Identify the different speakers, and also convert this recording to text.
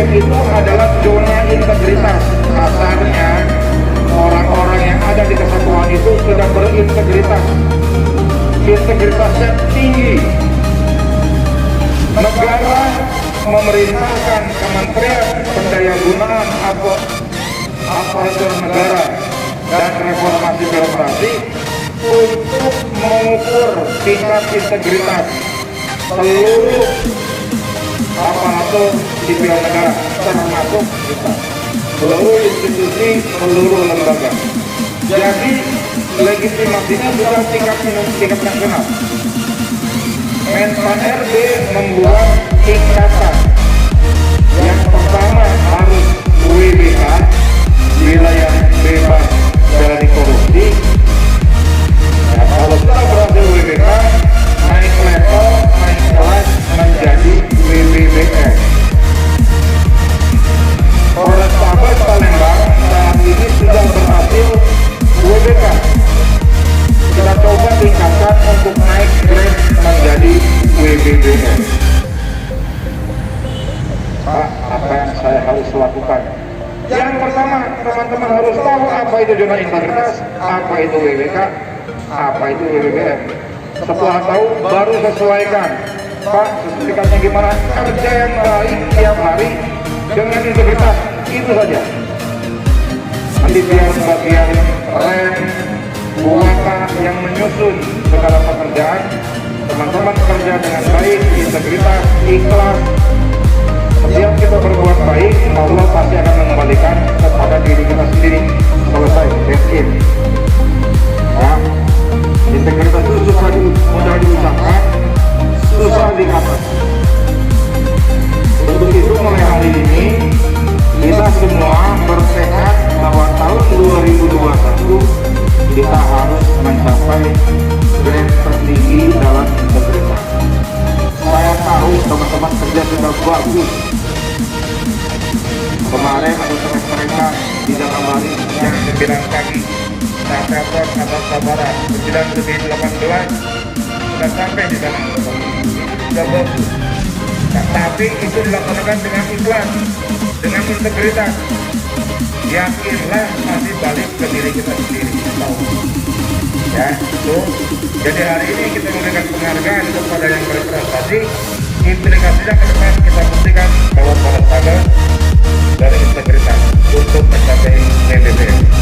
Speaker 1: WBBM itu adalah zona integritas. Kasarnya orang-orang yang ada di kesatuan itu sudah berintegritas, integritasnya tinggi. Negara memerintahkan Kementerian Pendayagunaan Aparatur Negara dan Reformasi Birokrasi untuk mengukur tingkat integritas seluruh aparatur sipil negara, termasuk kita, seluruh institusi, seluruh lembaga. Jadi legitimasinya sudah tingkat nasional. Men.PAN.RB membuat tingkatan. Yang pertama harus WBK, wilayah bebas dari korupsi. Nah, kalau sudah berhasil WBK, naik level, naik kelas menjadi WBBM. Polrestabes Palembang saat ini sudah berhasil WBK. Kita coba tingkatkan untuk naik grade menjadi WBBM. Pak, apa yang saya harus lakukan? Yang pertama, teman-teman harus tahu apa itu zona integritas, apa itu WBK, apa itu WBBM. Setelah tahu, baru sesuaikan. Pak, sertifikatnya gimana? Kerja yang baik tiap hari dengan integritas, itu saja. Nanti biar bagian rem, WAKA yang menyusun segala pekerjaan, teman-teman kerja dengan baik, integritas, ikhlas. Setiap kita berbuat baik, Allah pasti akan mengembalikan kepada diri kita sendiri. Selesai, yakin. Ya, integritas itu susah mudah diucapkan, susah dikata. Untuk itu mulai hari ini kita semua bertekad bahwa tahun 2021 kita harus mencapai grade tertinggi dalam integritas. Saya tahu teman-teman kerja sudah bagus. Kemarin ada mereka di dalam hari yang 9 pagi, sampai pos atas Sabaran 9:18 sudah sampai di sana. Sudah bagus. Nah, tapi itu dilaksanakan dengan ikhlas, dengan integritas. Yakinlah masih balik ke diri kita sendiri. Ya, itu. Jadi hari ini kita memberikan penghargaan kepada yang berprestasi. Implikasinya ke depan kita buktikan bahwa Polrestabes dari integritas untuk mencapai WBBM.